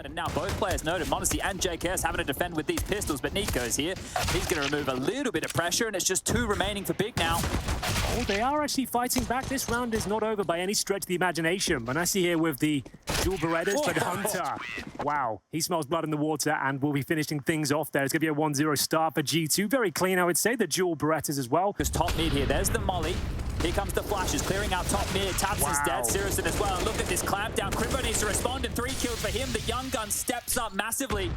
And now both players noted, Modesty and JKS having to defend with these pistols, but Niko's here. He's going to remove a little bit of pressure, and it's just 2 remaining for Big now. Oh, they are actually fighting back. This round is not over by any stretch of the imagination. Manassi here with the dual Berettas, but Hunter, wow, he smells blood in the water and will be finishing things off there. It's going to be a 1-0 start for G2. Very clean, I would say, the dual Berettas as well. Just top mid here. There's the molly. Here comes the flashes, clearing out top mid. Tabs is dead, Sirison as well. And look at this clamp down. Crimbo needs to respond, and 3 kills for him. The young gun steps up massively.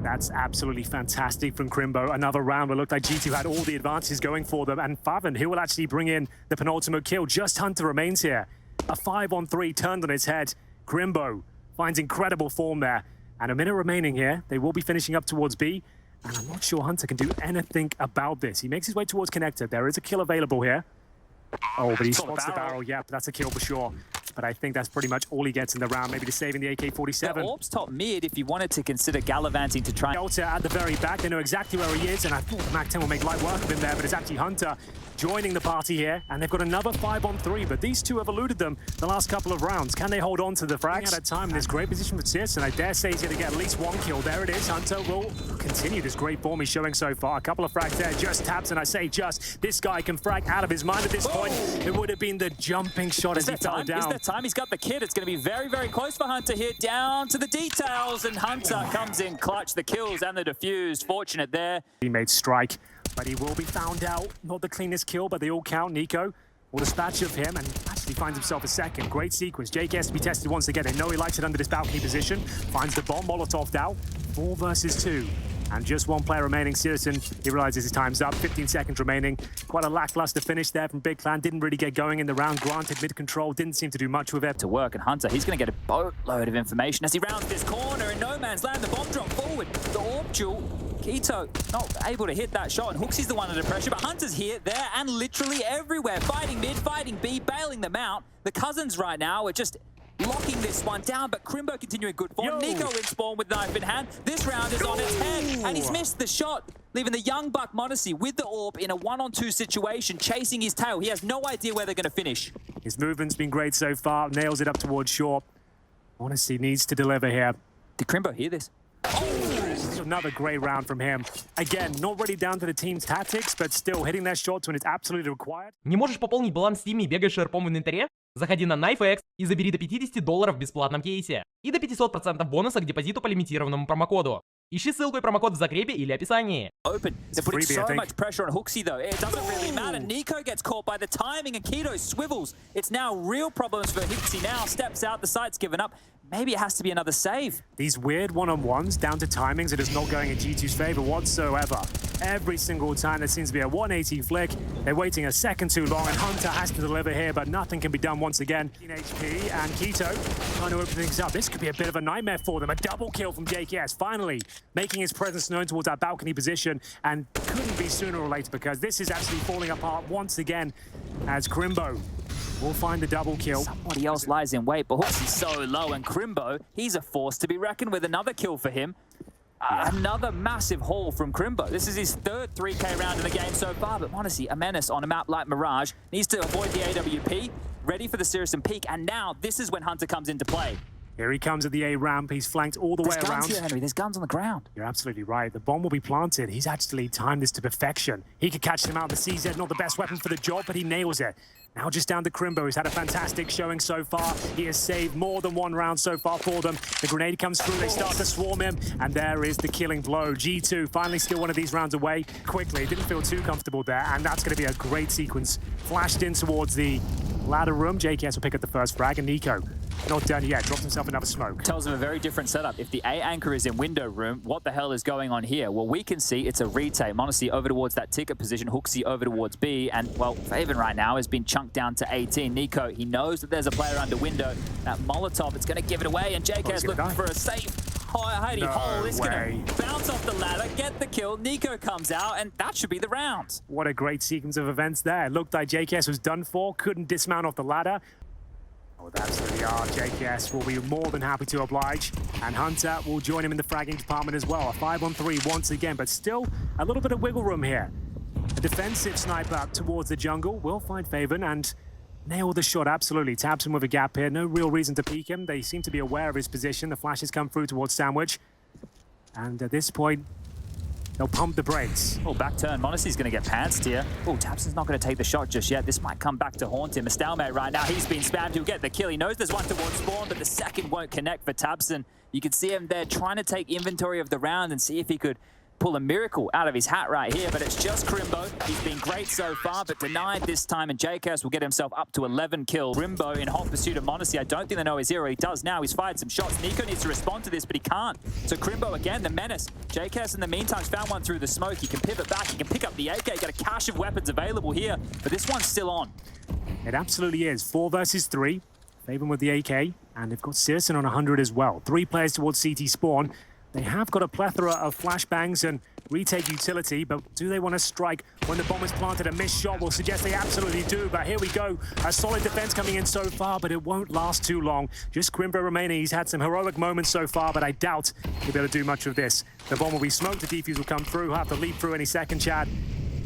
That's absolutely fantastic from Crimbo. Another round where it looked like G2 had all the advantages going for them. And Faven, who will actually bring in the penultimate kill. Just Hunter remains here. A 5-on-3 turned on its head. Crimbo finds incredible form there. And a minute remaining here. They will be finishing up towards B. And I'm not sure Hunter can do anything about this. He makes his way towards connector. There is a kill available here. Oh, but he spots the barrel. Yeah, but that's a kill for sure. But I think that's pretty much all he gets in the round. Maybe to saving the AK-47. The Orb's top mid if you wanted to consider gallivanting to try. Delta at the very back. They know exactly where he is. And I thought the MAC-10 will make light work of him there. But it's actually Hunter joining the party here. And they've got another 5-on-3. But these two have eluded them the last couple of rounds. Can they hold on to the frags? Out of time in this great position for twistzz. And I dare say he's going to get at least 1 kill. There it is. Hunter will continue this great form he's showing so far. A couple of frags there. Just taps. And I say just. This guy can frag out of his mind at this point. It would have been the jumping shot as he fell down. Is that time? He's got the kid. It's going to be very, very close for Hunter here. Down to the details. And Hunter comes in clutch. The kills and the defused. Fortunate there. Teammate strike. But he will be found out. Not the cleanest kill, but they all count. Niko will dispatch of him and actually finds himself a second. Great sequence. JKS to be tested once again. They know he likes it under this balcony position. Finds the bomb. Molotov out. 4 versus 2. And just 1 player remaining. Sirison, he realizes his time's up. 15 seconds remaining. Quite a lackluster finish there from Big Clan. Didn't really get going in the round. Granted, mid-control. Didn't seem to do much with it. To work, and Hunter, he's going to get a boatload of information as he rounds this corner in no man's land. The bomb drop forward. The Orb duel. Keto not able to hit that shot, and Hooksy's the one under pressure, but Hunter's here, there, and literally everywhere. Fighting mid, fighting B, bailing them out. The Cousins right now are just locking this one down, but Crimbo continuing good form. Niko in spawn with knife in hand. This round is on its head, and he's missed the shot, leaving the young buck Modesty with the Orb in a 1-on-2 situation, chasing his tail. He has no idea where they're going to finish. His movement's been great so far. Nails it up towards short. Modesty needs to deliver here. Did Crimbo hear this? Another great round from him. Again, not really down to the team's tactics, but still hitting their shots when it's absolutely required. Не можешь пополнить баланс в Steam и бегаешь шерпом в инвентаре? Заходи на knifex и забери до $50 в бесплатном кейсе. И до 500% бонуса к депозиту по лимитированному промокоду. Ищи ссылку и промокод в закрепе или описании. Open. They're putting so much pressure on Hooksy though. It doesn't really matter. Niko gets caught by the timing and Keto swivels. It's now real problems for Hooksy now. Steps out, the site's given up. Maybe it has to be another save. These weird one-on-ones down to timings, it is not going in G2's favor whatsoever. Every single time there seems to be a 180 flick. They're waiting a second too long, and Hunter has to deliver here, but nothing can be done once again. HP and Keto trying to open things up. This could be a bit of a nightmare for them. A double kill from JKS, finally making his presence known towards that balcony position, and couldn't be sooner or later because this is actually falling apart once again as Crimbo will find the double kill. Somebody else lies in wait, but Hooksy's so low, and Crimbo, he's a force to be reckoned with. Another kill for him. Another massive haul from Crimbo. This is his 3rd 3K round in the game so far, but honestly, a menace on a map like Mirage. Needs to avoid the AWP, ready for the Sirison peak, and now this is when Hunter comes into play. Here he comes at the A ramp. He's flanked all the way around. There's guns here, Henry. There's guns on the ground. You're absolutely right. The bomb will be planted. He's actually timed this to perfection. He could catch him out. The CZ, not the best weapon for the job, but he nails it. Now just down to Crimbo, who's had a fantastic showing so far. He has saved more than 1 round so far for them. The grenade comes through, they start to swarm him, and there is the killing blow. G2 finally steal one of these rounds away quickly. Didn't feel too comfortable there, and that's going to be a great sequence. Flashed in towards the ladder room. JKS will pick up the first frag, and Niko not done yet, drops himself another smoke. Tells him a very different setup. If the A anchor is in window room, what the hell is going on here? Well, we can see it's a retake. Modesty over towards that ticket position, Hooksy over towards B, and, well, Faven right now has been chunked down to 18. Niko, he knows that there's a player under window. That Molotov, it's going to give it away, and JK's looking for a safe hidey hole. It's going to bounce off the ladder, get the kill. Niko comes out, and that should be the round. What a great sequence of events there. It looked like JKS was done for, couldn't dismount off the ladder. Oh, that's really hard. JKS will be more than happy to oblige, and Hunter will join him in the fragging department as well. A 5-on-3 once again, but still a little bit of wiggle room here. A defensive sniper up towards the jungle will find Faven, and nail the shot, absolutely. Taps him with a gap here. No real reason to peek him. They seem to be aware of his position. The flashes come through towards Sandwich. And at this point, they'll pump the brakes. Oh, back turn. Monacy's going to get pantsed here. Oh, Tabson's not going to take the shot just yet. This might come back to haunt him. A stalemate right now. He's been spammed. He'll get the kill. He knows there's one towards spawn, but the second won't connect for Tabson. You can see him there trying to take inventory of the round and see if he could pull a miracle out of his hat right here, but it's just Crimbo. He's been great so far, but denied this time, and jkers will get himself up to 11 kills. Crimbo in hot pursuit of Monacy. I don't think they know he's here. He does now. He's fired some shots. niko needs to respond to this, but he can't. So Crimbo again, the menace. jkers in the meantime found one through the smoke. He can pivot back. He can pick up the AK. Got a cache of weapons available here, but this one's still on. It absolutely is. 4 versus 3. Faven with the AK, and they've got Searson on 100 as well. 3 players towards CT spawn. They have got a plethora of flashbangs and retake utility, but do they want to strike when the bomb is planted? A missed shot will suggest they absolutely do, but here we go. A solid defense coming in so far, but it won't last too long. Just Crimbo remaining. He's had some heroic moments so far, but I doubt he'll be able to do much of this. The bomb will be smoked, the defuse will come through. He'll have to leap through any second, Chad.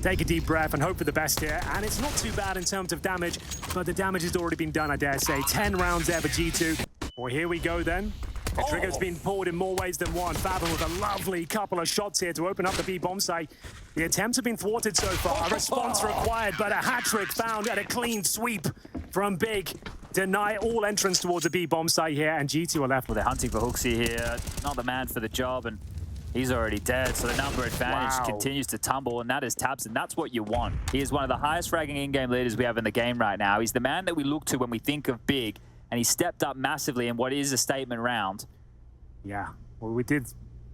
Take a deep breath and hope for the best here. And it's not too bad in terms of damage, but the damage has already been done, I dare say. 10 rounds there for G2. Well, here we go then. The trigger's been pulled in more ways than one. Fathom with a lovely couple of shots here to open up the B bomb site. The attempts have been thwarted so far. A response required, but a hat-trick found and a clean sweep from Big. Deny all entrance towards the B bomb site here, and G2 are left. Well, they're hunting for Hooksy here. Not the man for the job, and he's already dead, so the number advantage continues to tumble, and that is Tabson. That's what you want. He is one of the highest fragging in-game leaders we have in the game right now. He's the man that we look to when we think of Big, and he stepped up massively in what is a statement round. Yeah, well, we did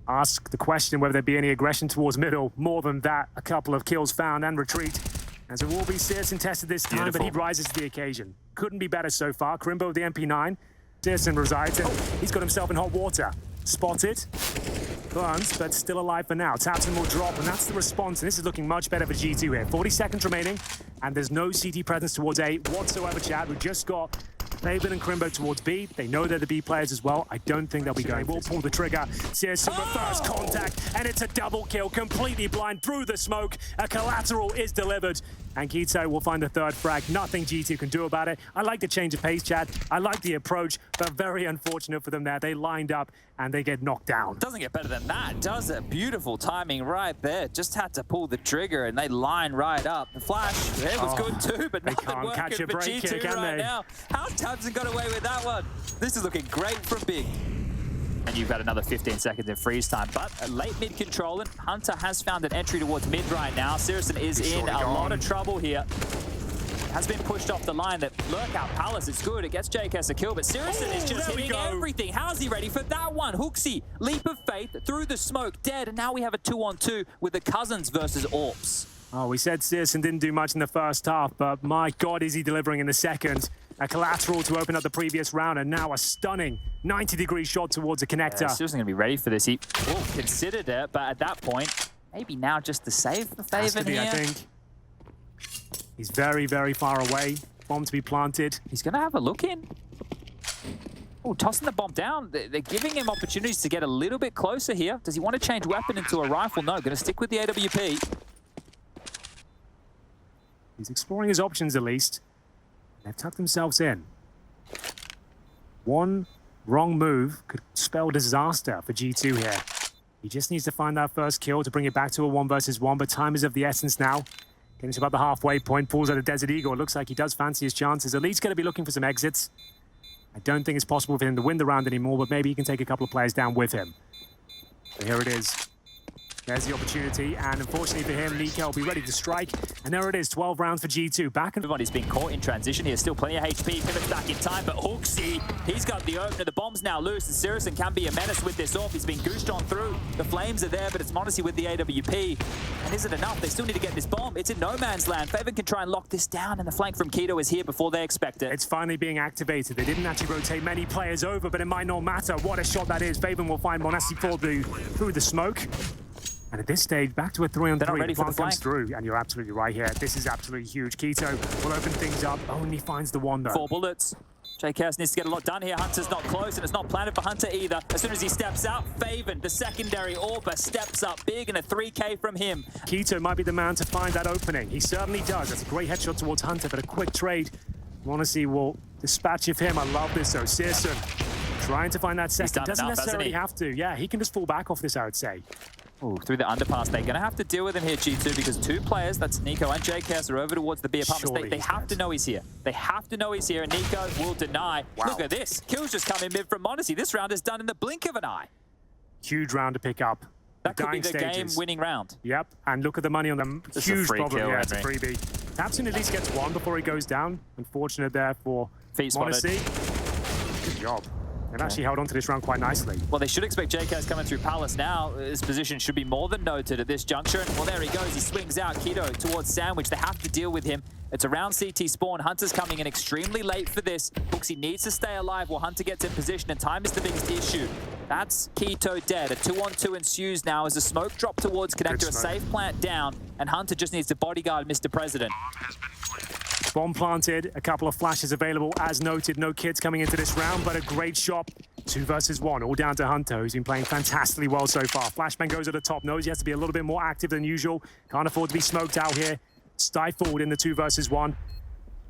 ask the question whether there'd be any aggression towards middle. More than that, a couple of kills found and retreat. As it will be Searson tested this time, but he rises to the occasion. Couldn't be better so far. Crimbo with the MP9. Searson resides, and he's got himself in hot water. Spotted. Burns, but still alive for now. Tabson will drop, and that's the response. And this is looking much better for G2 here. 40 seconds remaining, and there's no CT presence towards A whatsoever, Chad. We just got Faven and Crimbo towards B. They know they're the B players as well. I don't think they'll be going. We'll pull the trigger. Searson with first contact, and it's a double kill. Completely blind through the smoke. A collateral is delivered, and Quito will find the third frag. Nothing G2 can do about it. I like the change of pace, Chad. I like the approach, but very unfortunate for them there. They lined up, and they get knocked down. Doesn't get better than that, does it? Beautiful timing right there. Just had to pull the trigger, and they line right up. The flash, it was good too, but nothing can't working catch a for break G2 here, can right they? now. How's Tabson got away with that one? This is looking great from Big. And you've got another 15 seconds in freeze time, but a late mid controlling. Hunter has found an entry towards mid right now. Searson is in a lot of trouble here. Has been pushed off the line. That Lurkout Palace, it's good. It gets jkers a kill, but Searson is just hitting everything. How's he ready for that one? Hooksy, leap of faith through the smoke, dead, and now we have a 2-on-2 with the Cousins versus Orps. Oh, we said Searson didn't do much in the first half, but my God, is he delivering in the second. A collateral to open up the previous round, and now a stunning 90-degree shot towards a connector. Yeah, Searson going to be ready for this. He considered it, but at that point, maybe now just to save the Faven here. I think. He's very, very far away. Bomb to be planted. He's going to have a look in. Oh, tossing the bomb down. They're giving him opportunities to get a little bit closer here. Does he want to change weapon into a rifle? No, going to stick with the AWP. He's exploring his options at least. They've tucked themselves in. One wrong move could spell disaster for G2 here. He just needs to find that first kill to bring it back to a 1 versus 1, but time is of the essence now. Getting to about the halfway point, pulls out a Desert Eagle. It looks like he does fancy his chances. At least going to be looking for some exits. I don't think it's possible for him to win the round anymore, but maybe he can take a couple of players down with him. So here it is. There's the opportunity, and unfortunately for him, niko will be ready to strike. And there it is, 12 rounds for G2. Back and everybody's been caught in transition here. Still plenty of HP, pivots back in time, but Hooksy, he's got the opener. The bomb's now loose, and Searson can be a menace with this off. He's been goosed on through. The flames are there, but it's Monacy with the AWP. And is it enough? They still need to get this bomb. It's in no man's land. Faven can try and lock this down, and the flank from Quito is here before they expect it. It's finally being activated. They didn't actually rotate many players over, but it might not matter. What a shot that is. Faven will find Monacy fall through the smoke. And at this stage, back to a 3-on-3. The plant comes through, and you're absolutely right here. This is absolutely huge. Quito will open things up. Only finds the one, though. 4 bullets. jkers needs to get a lot done here. Hunter's not close, and it's not planted for Hunter either. As soon as he steps out, Faven, the secondary AWPer, steps up big, and a 3K from him. Quito might be the man to find that opening. He certainly does. That's a great headshot towards Hunter, but a quick trade Monacy will dispatch of him. I love this though. Searson trying to find that second. Doesn't enough, necessarily have to. Yeah, he can just fall back off this, I would say. Ooh, through the underpass. They're going to have to deal with him here, G2, because two players, that's Niko and JKS, are over towards the B apartments. They have to know he's here. They have to know he's here, and Niko will deny. Wow. Look at this. Kills just come in mid from Monacy. This round is done in the blink of an eye. Huge round to pick up. That could be the game-winning round. Yep, and look at the money on them. Huge problem. Kill, yeah, it's a freebie. tabseN at least gets one before he goes down. Unfortunate there for Monacy. Good job. They've actually held on to this round quite nicely. Well, they should expect JKS coming through Palace now. His position should be more than noted at this juncture. Well, there he goes. He swings out Keto towards Sandwich. They have to deal with him. It's around CT spawn. Hunter's coming in extremely late for this. Huxi needs to stay alive while Hunter gets in position, and time is the biggest issue. That's Keto dead. A 2-on-2 ensues now as a smoke drop towards Connector, a safe plant down, and Hunter just needs to bodyguard Mr. President. Bomb planted, a couple of flashes available as noted. No kids coming into this round, but a great shot. 2 versus 1, all down to Hunter, who's been playing fantastically well so far. Flashbang goes at the top, knows he has to be a little bit more active than usual. Can't afford to be smoked out here. Stifled in the 2 versus 1.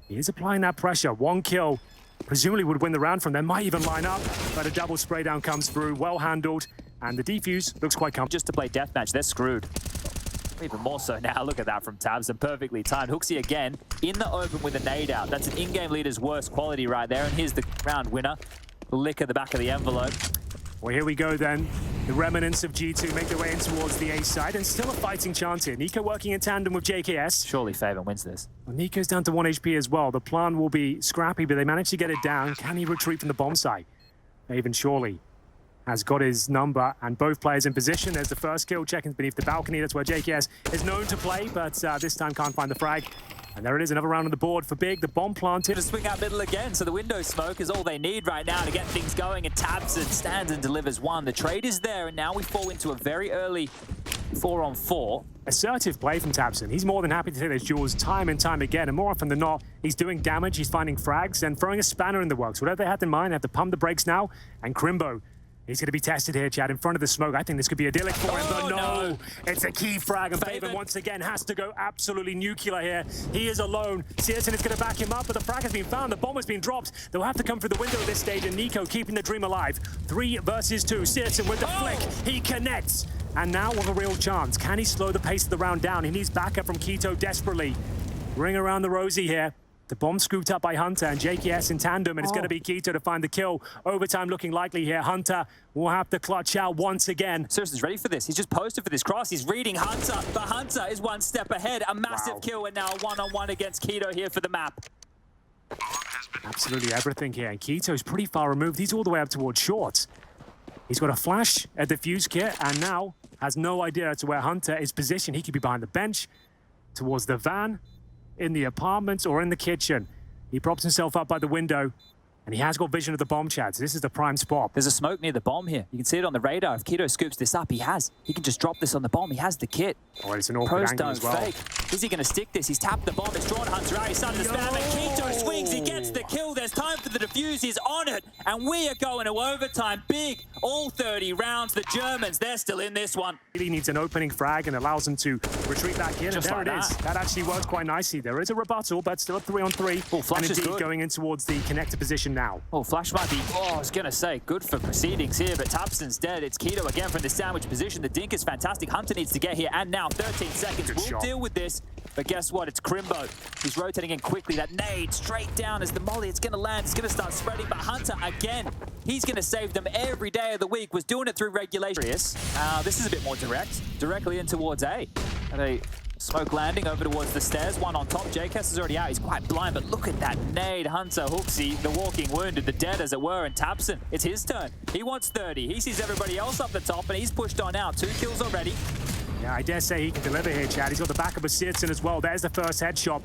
He is applying that pressure. 1 kill, presumably would win the round from them. Might even line up, but a double spray down comes through. Well handled, and the defuse looks quite comfortable. Just to play deathmatch, they're screwed. Even more so now. Look at that from tabseN, perfectly timed. Huxi again in the open with a nade out. That's an in-game leader's worst quality right there. And here's the round winner. The lick at the back of the envelope. Well, here we go then. The remnants of G2 make their way in towards the A side, and still a fighting chance here. Niko working in tandem with JKS. Surely favourite wins this. Well, Niko's down to 1 HP as well. The plan will be scrappy, but they managed to get it down. Can he retreat from the bomb site? Faven surely has got his number, and both players in position. There's the first kill, checking beneath the balcony. That's where JKS is known to play, but this time can't find the frag. And there it is, another round on the board for Big. The bomb planted. To swing out middle again, so the window smoke is all they need right now to get things going. And tabseN stands and delivers one. The trade is there, and now we fall into a very early 4-on-4. Assertive play from tabseN. He's more than happy to take those duels time and time again, and more often than not, he's doing damage, he's finding frags, and throwing a spanner in the works. Whatever they had in mind, they have to pump the brakes now, and Crimbo, he's going to be tested here, Chad, in front of the smoke. I think this could be idyllic for him, but no. It's a key frag, and Faven once again has to go absolutely nuclear here. He is alone. csgo is going to back him up, but the frag has been found. The bomb has been dropped. They'll have to come through the window at this stage, and Niko keeping the dream alive. 3 versus 2. csgo with the flick. He connects. And now with a real chance. Can he slow the pace of the round down? He needs backup from Keto desperately. Ring around the rosy here. The bomb scooped up by Hunter and JKS in tandem, and it's going to be Keto to find the kill. Overtime looking likely here. Hunter will have to clutch out once again. Seriously, ready for this. He's just posted for this cross. He's reading Hunter, but Hunter is 1 step ahead. A massive kill, and now a 1-on-1 against Keto here for the map. Absolutely everything here, and Keto's pretty far removed. He's all the way up towards short. He's got a flash, a defuse kit, and now has no idea as to where Hunter is positioned. He could be behind the bench, towards the van, in the apartments, or in the kitchen. He props himself up by the window, and he has got vision of the bomb, Chad. So this is the prime spot. There's a smoke near the bomb here. You can see it on the radar. If Keto scoops this up, he can just drop this on the bomb. He has the kit. Oh, it's an awkward angle as well. Fake. Is he going to stick this? He's tapped the bomb. It's drawn Hunter out. He's starting to spam, and Keto swings. He gets the kill. There's time for the defuse. He's on it, and we are going to overtime. Big, all 30 rounds. The Germans, they're still in this one. He needs an opening frag and allows him to retreat back in, just and there like it is. That actually works quite nicely. There is a rebuttal, but still a 3-on-3. Flash and is indeed good. Going in towards the connector position now. Flash might be, I was going to say, good for proceedings here, but tabseN's dead. It's Keto again from the sandwich position. The dink is fantastic. Hunter needs to get here, and now 13 seconds. We'll deal with this, but guess what? It's Crimbo. He's rotating in quickly. That nade straight down as the molly. It's going to land. It's going to start spreading, but Hunter, again, he's going to save them every day of the week. Was doing it through regulation. This is a bit more direct. Directly in towards A. And a smoke landing over towards the stairs. 1 on top. JKS is already out. He's quite blind, but look at that nade. Hunter, Huxi, the walking wounded, the dead as it were, and tabseN. It's his turn. He wants 30. He sees everybody else up the top, and he's pushed on out. 2 kills already. Yeah, I dare say he can deliver here, Chad. He's got the backup of csgo as well. There's the first headshot.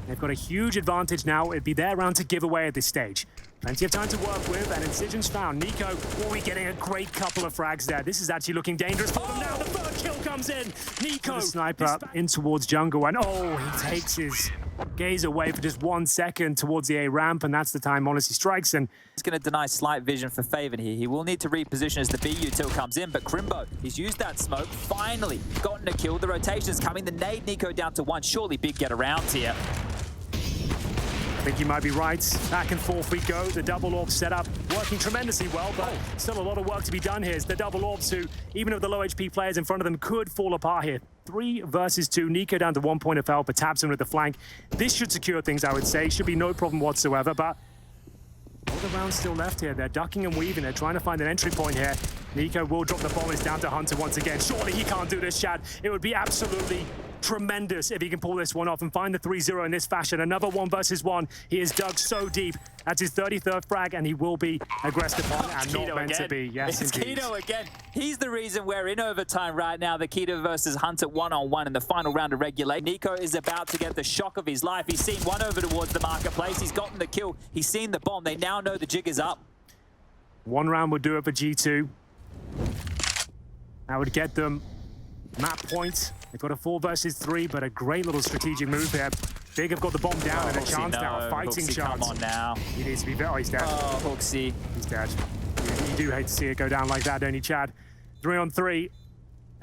They've got a huge advantage now. It'd be their round to give away at this stage. Plenty of time to work with, and incisions found. Niko, we're getting a great couple of frags there. This is actually looking dangerous for them now. The third kill comes in. Niko, the sniper in towards jungle, and he takes his gaze away for just 1 second towards the A ramp, and that's the time Monacy strikes. And he's going to deny slight vision for Faven here. He will need to reposition as the B util comes in, but Crimbo, he's used that smoke, finally gotten a kill. The rotation is coming. The nade Niko down to 1. Surely Big get around here. I think you might be right. Back and forth we go. The double orb setup working tremendously well, but still a lot of work to be done here. It's the double orbs who, even if the low HP players in front of them could fall apart here. 3 versus 2. niko down to 1 point of health, but taps him with the flank. This should secure things, I would say. Should be no problem whatsoever, but all the rounds still left here. They're ducking and weaving. They're trying to find an entry point here. niko will drop the bomb. It's down to Hunter once again. Surely he can't do this, Chad. It would be absolutely tremendous if he can pull this one off and find the 3-0 in this fashion. Another 1 versus 1. He is dug so deep. That's his 33rd frag, and he will be aggressed upon and not meant to be. Yes, it's indeed. Keto again. He's the reason we're in overtime right now. The Keto versus Hunter 1-on-1 in the final round of regulate. niko is about to get the shock of his life. He's seen one over towards the marketplace. He's gotten the kill. He's seen the bomb. They now know the jig is up. 1 round would do it for G2. That would get them map points. They've got a 4 versus 3, but a great little strategic move here. Big have got the bomb down and a chance now, a fighting Hooksy, chance. Come on now. He needs to be very, he's dead. Oh, Hooksy. He's dead. You do hate to see it go down like that, don't you, Chad? 3-on-3.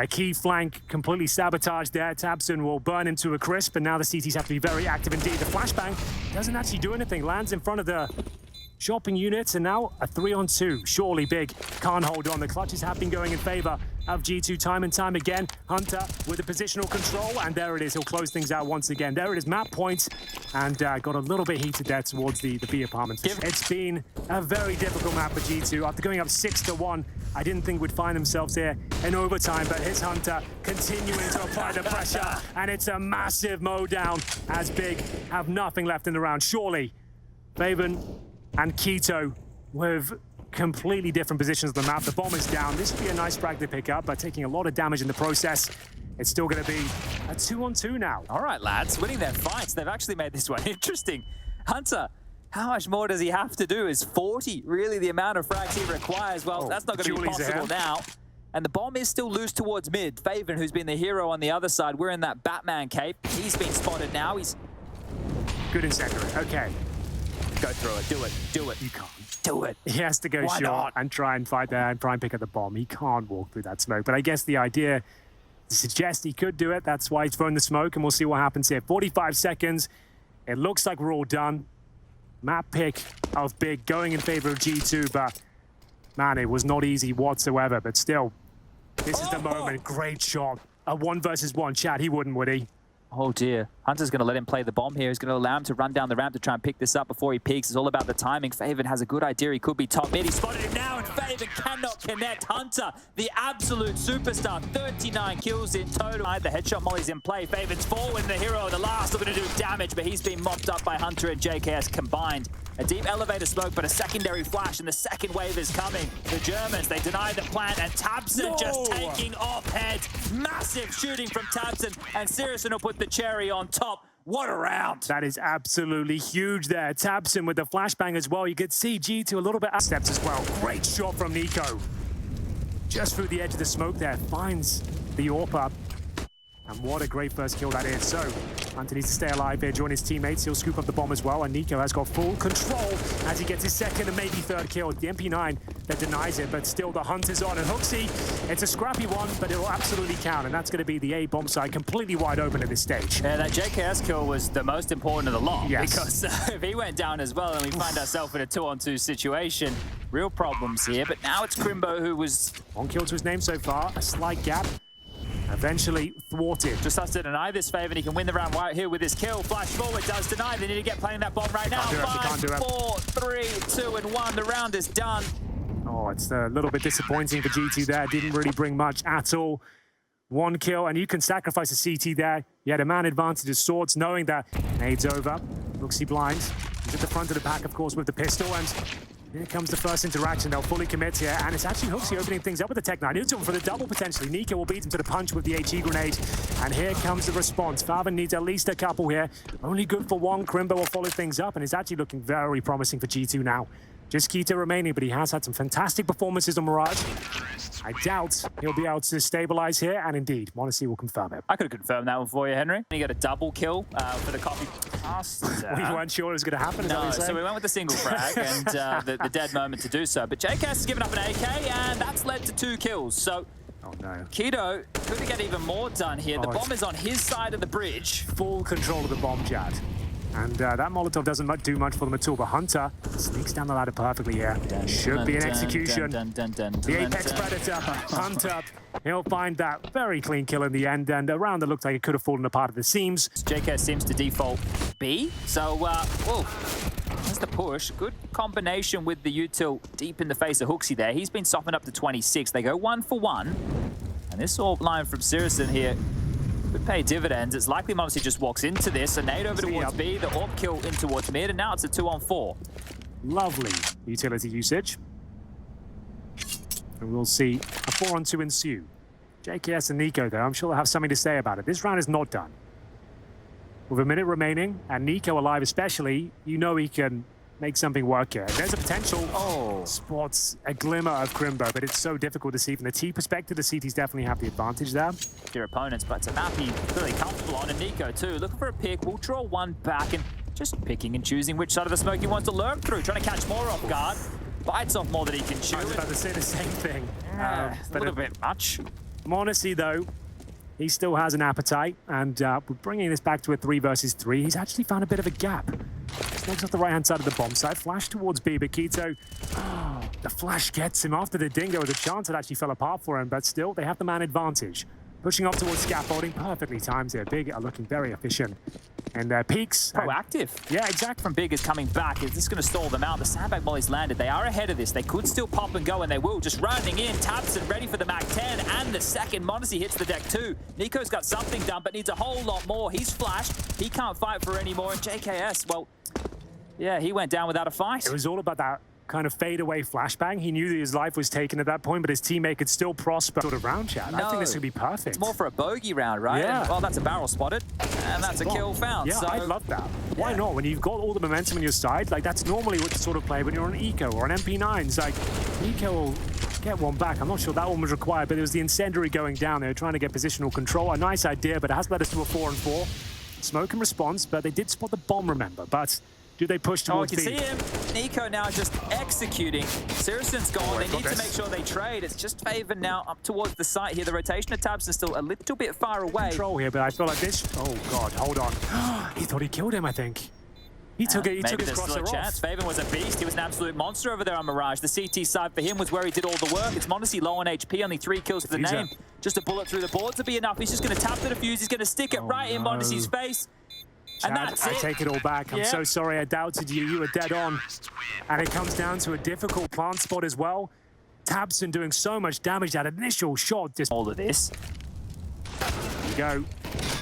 A key flank completely sabotaged there. tabseN will burn him to a crisp, and now the CTs have to be very active indeed. The flashbang doesn't actually do anything. Lands in front of the shopping units, and now a 3-on-2. Surely Big can't hold on. The clutches have been going in favor of G2 time and time again. Hunter with the positional control, and there it is. He'll close things out once again. There it is, map points, and got a little bit heated there towards the B apartments. It's been a very difficult map for G2. After going up 6-1, I didn't think we'd find themselves here in overtime, but here's Hunter continuing to apply the pressure, and it's a massive mow down as Big have nothing left in the round. Surely, Faven and Keto with completely different positions on the map. The bomb is down. This would be a nice frag to pick up, but taking a lot of damage in the process. It's still going to be a 2-on-2 now. All right, lads, winning their fights. They've actually made this one interesting. Hunter, how much more does he have to do? Is 40 really the amount of frags he requires? Well, that's not going to be possible now. And the bomb is still loose towards mid. Faven, who's been the hero on the other side, we're in that Batman cape. He's been spotted now. He's good in center. Okay. Go through it. Do it. Do it. You can't. Do it. He has to go Why short not? and try and fight there and try and pick up the bomb. He can't walk through that smoke. But I guess the idea suggests he could do it. That's why he's thrown the smoke, and we'll see what happens here. 45 seconds. It looks like we're all done. Map pick of Big going in favor of G2, but man, it was not easy whatsoever. But still, this is the moment. Great shot. A 1 versus 1. Chad, he wouldn't, would he? Oh dear. Hunter's going to let him play the bomb here. He's going to allow him to run down the ramp to try and pick this up before he peeks. It's all about the timing. Faven has a good idea. He could be top mid. He spotted him now, and Faven cannot connect. Hunter, the absolute superstar. 39 kills in total. The headshot molly's in play. Faven's forward, and the hero of the last are going to do damage, but he's been mopped up by Hunter and JKS combined. A deep elevator smoke, but a secondary flash, and the second wave is coming. The Germans, they deny the plant, and tabseN just taking off heads. Massive shooting from tabseN, and Syrison will put the cherry on top. What a round. That is absolutely huge there. tabseN with the flashbang as well. You could see G2 a little bit up steps as well. Great shot from niko. Just through the edge of the smoke there. Finds the AWP up. And what a great first kill that is. So, Hunter needs to stay alive here, join his teammates. He'll scoop up the bomb as well, and niko has got full control as he gets his second and maybe third kill. The MP9 that denies it, but still the hunt is on. And Hooksy, it's a scrappy one, but it'll absolutely count, and that's going to be the A bomb side completely wide open at this stage. Yeah, that JKS kill was the most important of the lot. Yes. Because if he went down as well, and we find ourselves in a 2-on-2 situation, real problems here. But now it's Crimbo who was... 1 kill to his name so far, a slight gap. Eventually thwarted. Just has to deny this favor, and he can win the round right here with his kill. Flash forward does deny. They need to get playing that bomb right now. 5, 4, 3, 2, and 1. The round is done. Oh, it's a little bit disappointing for G2 there. Didn't really bring much at all. 1 kill, and you can sacrifice a CT there. You had a man advantage of sorts, knowing that nade's over. Hooksy blind. He's at the front of the pack, of course, with the pistol, and here comes the first interaction. They'll fully commit here, and it's actually Hooksy opening things up with the Tech 9. He's for the double potentially. niko will beat him to the punch with the HE grenade, and here comes the response. faven needs at least a couple here. Only good for 1. Crimbo will follow things up, and it's actually looking very promising for G2 now. Just Keto remaining, but he has had some fantastic performances on Mirage. I doubt he'll be able to stabilize here, and indeed, Monacy will confirm it. I could have confirmed that one for you, Henry. He got a double kill for the copy pass. We weren't sure it was going to happen. No, so we went with the single frag and the dead moment to do so. But JKS has given up an AK, and that's led to 2 kills. So oh no. Keto could get even more done here. The bomb is on his side of the bridge. Full control of the bomb, Jad. And that Molotov doesn't do much for them at all, but Hunter sneaks down the ladder perfectly here. Should be an execution. The Apex Predator, Hunter, he'll find that very clean kill in the end, and a round that looked like it could have fallen apart at the seams. JK seems to default B, so, whoa. That's the push. Good combination with the util deep in the face of Hooksy there. He's been softened up to 26. They go 1 for 1. And this AWP line from Syrison here could pay dividends. It's likely monesty just walks into this. A nade over towards B, the AWP kill in towards mid, and now it's a 2-on-4. Lovely utility usage. And we'll see a 4-on-2 ensue. JKS and niko, though, I'm sure they'll have something to say about it. This round is not done. With a minute remaining, and niko alive especially, you know he can make something work here. There's a potential. Spots a glimmer of Crimbo, but it's so difficult to see from the T perspective. The CTs definitely have the advantage there. Your opponents, but it's a map he's clearly comfortable on, and niko too. Looking for a pick, we'll draw one back, and just picking and choosing which side of the smoke he wants to lurk through, trying to catch more off guard. Bites off more than he can chew. I was about to say the same thing. A little bit much. Monacy, though, he still has an appetite, and we're bringing this back to a 3 versus 3. He's actually found a bit of a gap. Smokes off the right-hand side of the bomb side, flash towards B, but Quito, the flash gets him after the dingo with a chance that actually fell apart for him, but still, they have the man advantage. Pushing off towards scaffolding, perfectly timed here. Big are looking very efficient. And peaks. Proactive. Yeah, exactly. From Big is coming back. Is this going to stall them out? The sandbag molly's landed. They are ahead of this. They could still pop and go, and they will. Just running in. Tabson ready for the Mag 10, and the second Monacy hits the deck too. niko's got something done, but needs a whole lot more. He's flashed. He can't fight for any more. And JKS, well, yeah, he went down without a fight. It was all about that kind of fadeaway flashbang. He knew that his life was taken at that point, but his teammate could still prosper. Sort of round chat. No, I think this would be perfect. It's more for a bogey round, right? Yeah. And, well, that's a barrel spotted, and that's a kill found. Yeah, so, I love that. Why not? When you've got all the momentum on your side, like that's normally what you sort of play when you're on eco or an MP9s. Like eco will get one back. I'm not sure that one was required, but it was the incendiary going down. They were trying to get positional control. A nice idea, but it has led us to a 4-on-4. Smoke in response, but they did spot the bomb, remember. But do they push towards you can see him. niko now just executing. Syrison's gone. They need to make sure they trade. It's just favored now up towards the site here. The rotation of Tabs is still a little bit far away. Control here, but I feel like this. Oh God, hold on. He thought he killed him, I think. He took it. He took his crosser off. Faven was a beast. He was an absolute monster over there on Mirage. The CT side for him was where he did all the work. It's Monacy low on HP, only 3 kills to the name. Just a bullet through the board to be enough. He's just going to tap the defuse. He's going to stick it right in Monacy's face. Chad, and that's I take it all back. I'm so sorry I doubted you. You were dead on. And it comes down to a difficult plant spot as well. Tabson doing so much damage. That initial shot. All of this. There we go.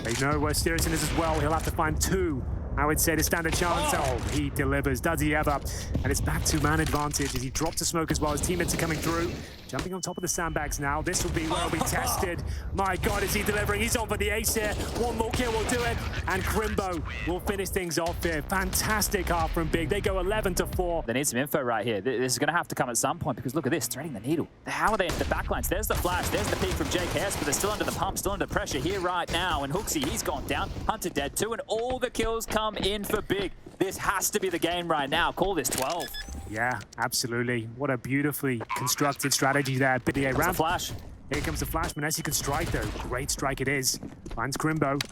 They know where Syrison is as well. He'll have to find 2. I would say to stand a chance. Oh, he delivers. Does he ever? And it's back to man advantage as he drops a smoke as well. His teammates are coming through. Jumping on top of the sandbags now. This will be where he'll be tested. My God, is he delivering? He's on for the ace here. One more kill will do it. And Crimbo will finish things off here. Fantastic half from Big. They go 11-4. They need some info right here. This is going to have to come at some point because look at this, threading the needle. How are they into the backlines? There's the flash. There's the peak from JKS, but they're still under the pump, still under pressure here right now. And Hooksy, he's gone down. Hunter dead too, and all the kills come in for Big. This has to be the game right now. Call this 12. Yeah, absolutely. What a beautifully constructed strategy there. There's a flash. Here comes the flash. Manesi can strike, though. Great strike it is. Finds Crimbo.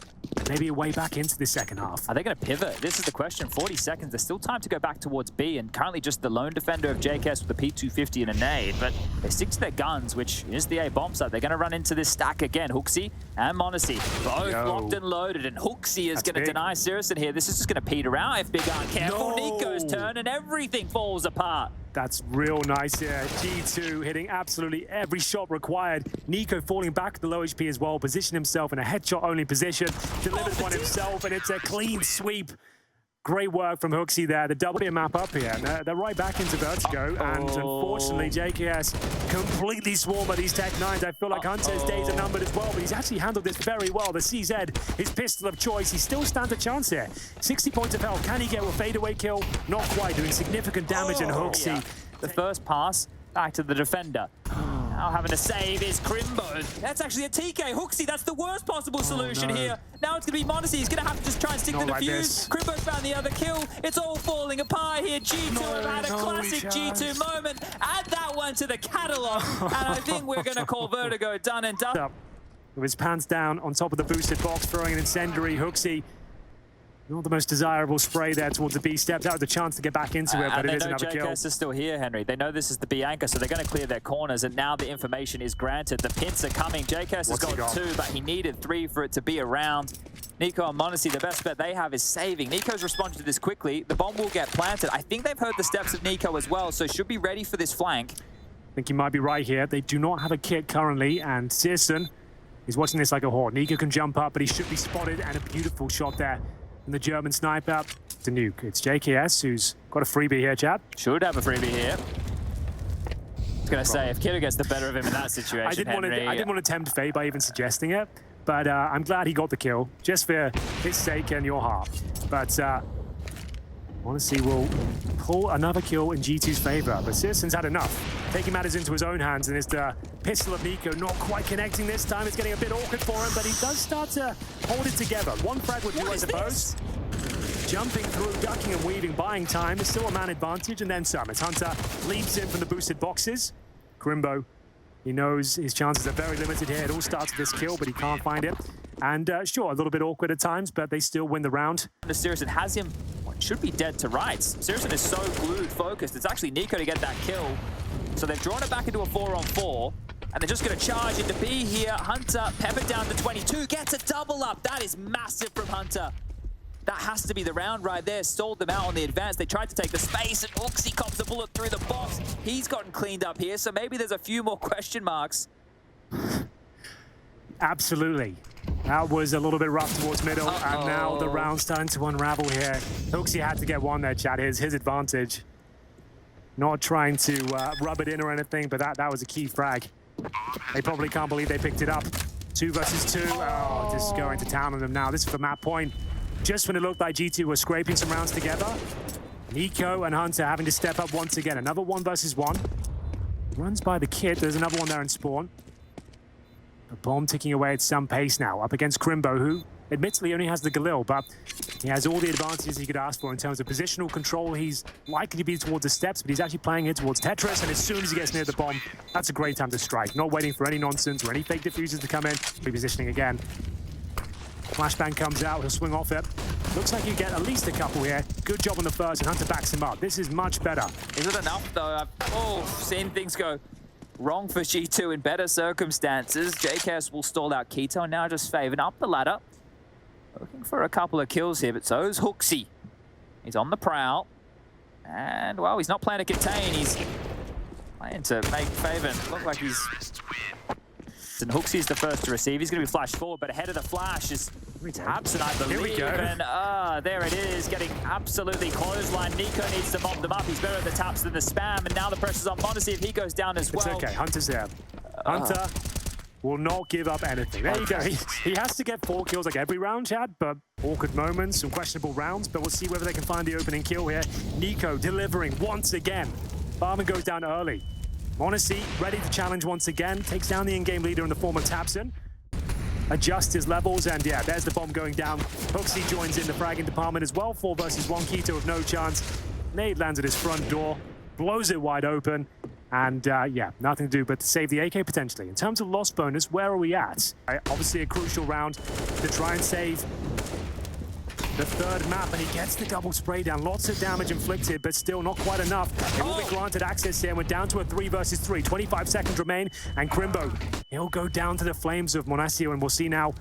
Maybe a way back into the second half. Are they going to pivot? This is the question. 40 seconds. There's still time to go back towards B, and currently just the lone defender of JKS with the P250 and a nade, but they stick to their guns, which is the A bomb site. They're going to run into this stack again. Hooksy and Monacy, both locked and loaded, and Hooksy is going to deny Syrison here. This is just going to peter out if Big aren't careful. niko's turn, and everything falls apart. That's real nice here. G2 hitting absolutely every shot required. niko falling back at the low HP as well. Position himself in a headshot-only position. Delivers one himself, and it's a clean sweep. Great work from Hooksy there. The double map up here. They're right back into Vertigo, and unfortunately, JKS completely swarm by these Tech 9s. I feel like Hunter's days are numbered as well, but he's actually handled this very well. The CZ, his pistol of choice, he still stands a chance here. 60 points of health. Can he get a fadeaway kill? Not quite, doing significant damage in Hooksy. The first pass back to the defender. Now having to save is Crimbo. That's actually a TK. Hooksy, that's the worst possible solution here. Now it's going to be Monacy. He's going to have to just try and stick the defuse. Crimbo's found the other kill. It's all falling apart here. G2 have had a classic G2 moment. Add that one to the catalogue. And I think we're going to call Vertigo done and done. With his pants down on top of the boosted box, throwing an incendiary. Hooksy Not the most desirable spray there towards the B. Steps out with the chance to get back into it, but it is another kill. JKS is still here, Henry. They know this is the B anchor, so they're going to clear their corners, and now the information is granted. The pints are coming. JKS has got 2, but he needed 3 for it to be around. Niko and Monacy, the best bet they have is saving. Niko's responded to this quickly. The bomb will get planted. I think they've heard the steps of Niko as well, so should be ready for this flank. I think you might be right here. They do not have a kit currently, and cyrson is watching this like a hawk. Niko can jump up, but he should be spotted, and a beautiful shot there. And the German sniper to nuke. It's JKS who's got a freebie here, chap. Should have a freebie here. I was going to say, if Kiddo gets the better of him in that situation, I didn't want to tempt fate by even suggesting it, but I'm glad he got the kill, just for his sake and your heart. But Monacy will pull another kill in G2's favor, but cyrson's had enough. Taking matters into his own hands, and it's the pistol of Niko not quite connecting this time. It's getting a bit awkward for him, but he does start to hold it together. One frag would do, I suppose. Jumping through, ducking and weaving, buying time. There's still a man advantage, and then some. As Hunter leaps in from the boosted boxes. Crimbo, he knows his chances are very limited here. It all starts with this kill, but he can't find it. And sure, a little bit awkward at times, but they still win the round. cyrson has him, should be dead to rights. cyrson is so glued, focused. It's actually Niko to get that kill. So they've drawn it back into a 4-on-4, and they're just going to charge into B here. Hunter, peppered down to 22, gets a double up. That is massive from Hunter. That has to be the round right there. Stalled them out on the advance. They tried to take the space, and Uxie cops the bullet through the box. He's gotten cleaned up here, so maybe there's a few more question marks. Absolutely. That was a little bit rough towards middle, and now the round's starting to unravel here. Uxie had to get one there, Chad. His advantage. Not trying to rub it in or anything, but that was a key frag. They probably can't believe they picked it up. 2 versus 2. Oh, just going to town on them now. This is for map point. Just when it looked like G2 were scraping some rounds together, Niko and Hunter having to step up once again. Another 1 versus 1. Runs by the kit. There's another one there in spawn. A bomb ticking away at some pace now, up against Crimbo, who admittedly only has the Galil, but he has all the advantages he could ask for in terms of positional control. He's likely to be towards the steps, but he's actually playing here towards Tetris, and as soon as he gets near the bomb, that's a great time to strike. Not waiting for any nonsense or any fake diffusers to come in. Repositioning again. Flashbang comes out, he'll swing off it. Looks like you get at least a couple here. Good job on the first, and Hunter backs him up. This is much better. Is it enough, though? I've seen things go wrong for G2 in better circumstances. JKS will stall out Keto, now just favored up the ladder. Looking for a couple of kills here, but so is Uxie. He's on the prowl. And, well, he's not playing to contain. He's playing to make Faven look like he's... And Uxie's the first to receive. He's going to be flashed forward, but ahead of the flash is Absent, I believe. Here we go. And there it is, getting absolutely clothesline. Niko needs to mob them up. He's better at the taps than the spam, and now the pressure's on Monacy if he goes down as well. It's okay, Hunter's there. Hunter will not give up anything. There you go. He has to get 4 kills like every round, Chad, but awkward moments, some questionable rounds, but we'll see whether they can find the opening kill here. Niko delivering once again. Barman goes down early. Monacy ready to challenge once again, takes down the in-game leader in the form of twistzz. Adjusts his levels, and yeah, there's the bomb going down. Uxie joins in the fragging department as well. 4 versus 1, Keto with no chance. Nade lands at his front door, blows it wide open, and yeah, nothing to do but to save the AK potentially. In terms of loss bonus, where are we at? Obviously a crucial round to try and save the 3rd map, and he gets the double spray down. Lots of damage inflicted, but still not quite enough. He will be granted access here. We're down to a 3 versus 3. 25 seconds remain, and Crimbo, he'll go down to the flames of Monacy, and we'll see now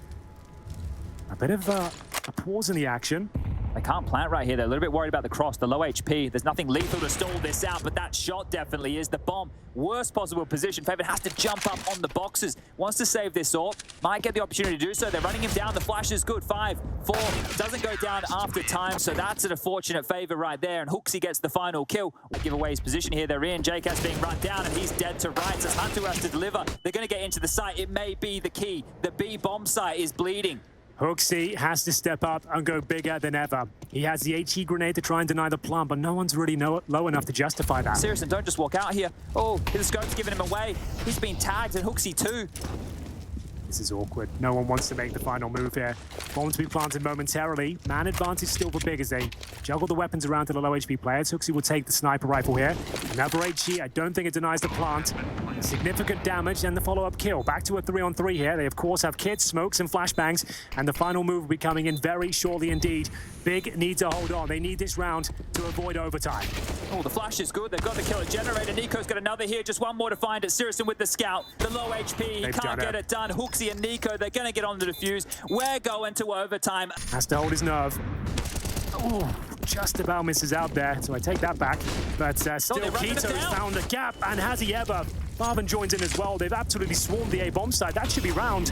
a bit of a pause in the action. They can't plant right here. They're a little bit worried about the cross, the low HP. There's nothing lethal to stall this out, but that shot definitely is the bomb. Worst possible position. Faven has to jump up on the boxes. Wants to save this AWP. Might get the opportunity to do so. They're running him down. The flash is good. 5, 4. Doesn't go down after time, so that's an unfortunate favor right there. And Uxie gets the final kill. We'll give away his position here. They're in. JKS being run down, and he's dead to rights as Hunter has to deliver. They're going to get into the site. It may be the key. The B bomb site is bleeding. Uxie has to step up and go bigger than ever. He has the HE grenade to try and deny the plant, but no one's really low enough to justify that. Seriously, don't just walk out here. Oh, the scope's giving him away. He's been tagged, and Uxie too. This is awkward. No one wants to make the final move here. Bomb to be planted momentarily. Man advantage still for big as they juggle the weapons around to the low HP players. Uxie will take the sniper rifle here. Another HE. I don't think it denies the plant. Significant damage and the follow-up kill. Back to a 3-on-3 here. They, of course, have kits, smokes, and flashbangs. And the final move will be coming in very shortly indeed. Big need to hold on. They need this round to avoid overtime. Oh, the flash is good. They've got the killer generator. Niko's got another here. Just one more to find it. Syrison with the scout. The low HP. He can't get it done. HooXi and Niko, they're going to get on the defuse. We're going to overtime. Has to hold his nerve. Oh, just about misses out there, so I take that back. But still, qikert has found a gap, and has he ever? Farvan joins in as well. They've absolutely swarmed the A bomb side. That should be round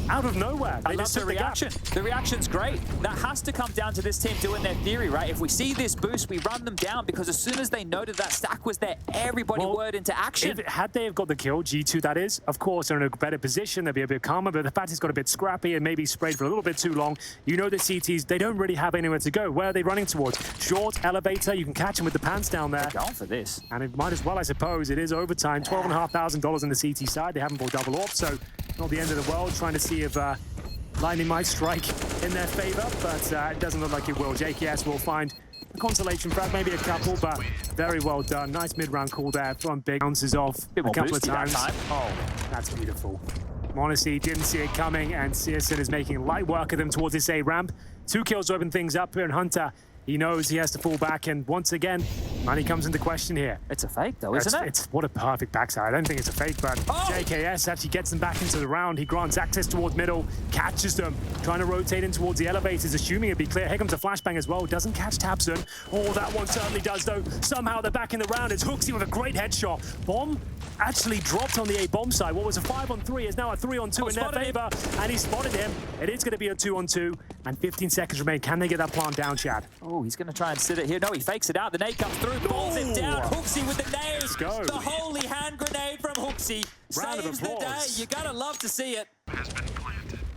out of nowhere. I love the reaction. The reaction's great. That has to come down to this team doing their theory, right? If we see this boost, we run them down, because as soon as they noted that stack was there, everybody whirred into action. Had they have got the kill, G2 that is, of course they're in a better position, they'll be a bit calmer, but the fact he's got a bit scrappy and maybe sprayed for a little bit too long, you know the CTs, they don't really have anywhere to go. Where are they running towards? Short, elevator, you can catch them with the pants down there. They're going for this. And it might as well, I suppose. It is overtime, $12,500 on the CT side. They haven't bought double off, so not the end of the world. Trying to see if lightning might strike in their favor, but it doesn't look like it will. JKS will find a consolation frag, maybe a couple, but very well done. Nice mid-round call there from Big. Bounces off a couple of times. Oh, that's beautiful. Honestly, didn't see it coming, and Syrison is making light work of them towards this A ramp. 2 kills to open things up here, and Hunter, he knows he has to fall back, and once again, money comes into question here. It's a fake, though, isn't it? What a perfect backside. I don't think it's a fake, but JKS actually gets them back into the round. He grants access towards middle, catches them, trying to rotate in towards the elevators, assuming it'd be clear. Here comes a flashbang as well. Doesn't catch twistzz. Oh, that one certainly does, though. Somehow they're back in the round. It's HooXi with a great headshot. Bomb actually dropped on the A bomb side. What was a 5-on-3 is now a 3-on-2 in their favor, and he spotted him. It is going to be a 2-on-2, and 15 seconds remain. Can they get that plant down, Chad? Oh, he's going to try and sit it here. No, he fakes it out. The nade comes through, balls it down. HooXi with the nade. Let's go. The holy hand grenade from HooXi saves the day. You gotta love to see it.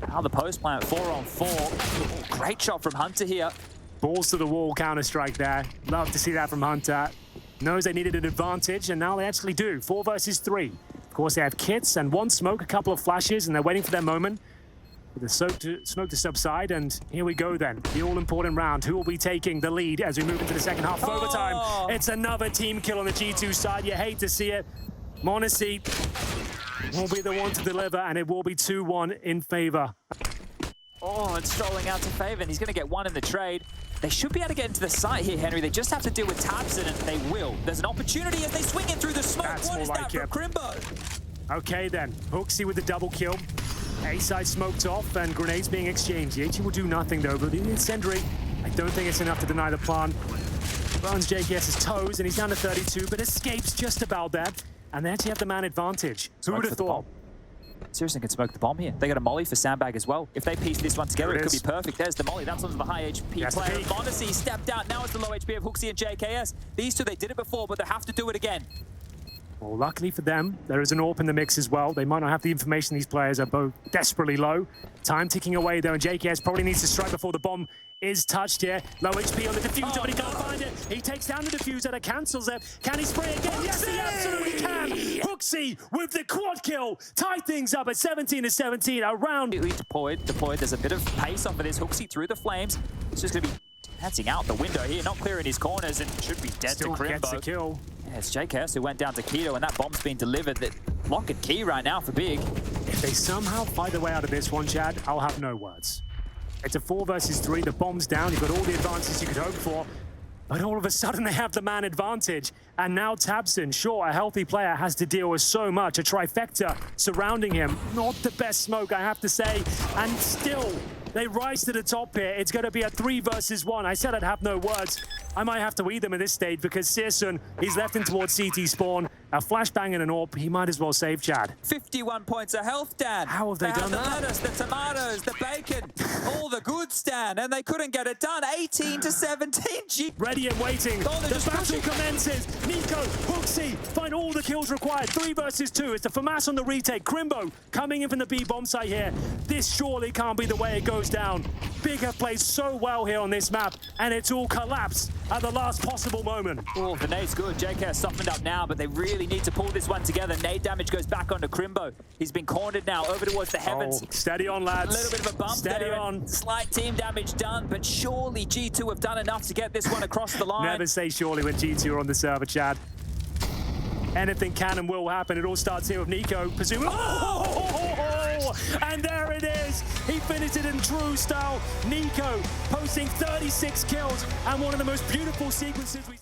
Now the post plant, 4-on-4. Oh, great shot from Hunter here. Balls to the wall counter-strike there. Love to see that from Hunter. Knows they needed an advantage, and now they actually do. 4 versus 3. Of course, they have kits and 1 smoke, a couple of flashes, and they're waiting for their moment. The smoke to subside, and here we go then. The all-important round. Who will be taking the lead as we move into the second half of overtime? It's another team kill on the G2 side. You hate to see it. m0NESY will be the one to deliver, and it will be 2-1 in favor. Oh, and strolling out to favor, and he's going to get 1 in the trade. They should be able to get into the site here, Henry. They just have to deal with twistzz, and they will. There's an opportunity as they swing it through the smoke. What is that for Crimbo? Okay then, HooXi with the double kill. A-side smoked off and grenades being exchanged. The HE will do nothing though, but the incendiary, I don't think it's enough to deny the plant. Runs JKS's toes and he's down to 32, but escapes just about there. And they actually have the man advantage. Who would have thought? Syrison can smoke the bomb here. They got a molly for Sandbag as well. If they piece this one together, it could be perfect. There's the molly. That's onto the high HP player. m0NESY stepped out. Now it's the low HP of HooXi and JKS. These two, they did it before, but they have to do it again. Well, luckily for them, there is an AWP in the mix as well. They might not have the information. These players are both desperately low. Time ticking away though, and JKS probably needs to strike before the bomb is touched here. Low HP on the diffuser, but he can't find it. He takes down the diffuser that cancels it. Can he spray again? Yes, he absolutely can. HooXi with the quad kill. Tie things up at 17-17. Around. Deployed. There's a bit of pace off of this. HooXi through the flames. It's just going to be dancing out the window here, not clearing his corners, and should be dead to Crimbo. Still gets the kill. Yeah, it's JKS who went down to Keto, and that bomb's been delivered. That lock and key right now for Big. If they somehow fight their way out of this one, Chad, I'll have no words. It's a 4 versus 3. The bomb's down. You've got all the advances you could hope for. But all of a sudden, they have the man advantage. And now twistzz, sure, a healthy player, has to deal with so much. A trifecta surrounding him. Not the best smoke, I have to say. And still, they rise to the top here. It's going to be a 3 versus 1. I said I'd have no words. I might have to eat them at this stage because Syrison, he's left in towards CT spawn. A flashbang and an AWP, he might as well save Chad. 51 points of health, Dan. How have they done that? The lettuce, the tomatoes, the bacon, all the good, Stan, and they couldn't get it done. 18-17. Ready and waiting. The battle commences. Niko, HooXi, find all the kills required. 3 versus 2. It's the FaMAS on the retake. Crimbo coming in from the B bomb site here. This surely can't be the way it goes down. Big have played so well here on this map, and it's all collapsed at the last possible moment. Oh, the nade's good. JK softened up now, but they really need to pull this one together. Nade damage goes back onto Crimbo. He's been cornered now over towards the heavens. Oh, steady on, lads. A little bit of a bump steady there. On. Slight team damage done, but surely G2 have done enough to get this one across the line. Never say surely when G2 are on the server, Chad. anything can and will happen. It all starts here with Niko, presumably. Oh! And there it is. He finished it in true style. Niko posting 36 kills and one of the most beautiful sequences we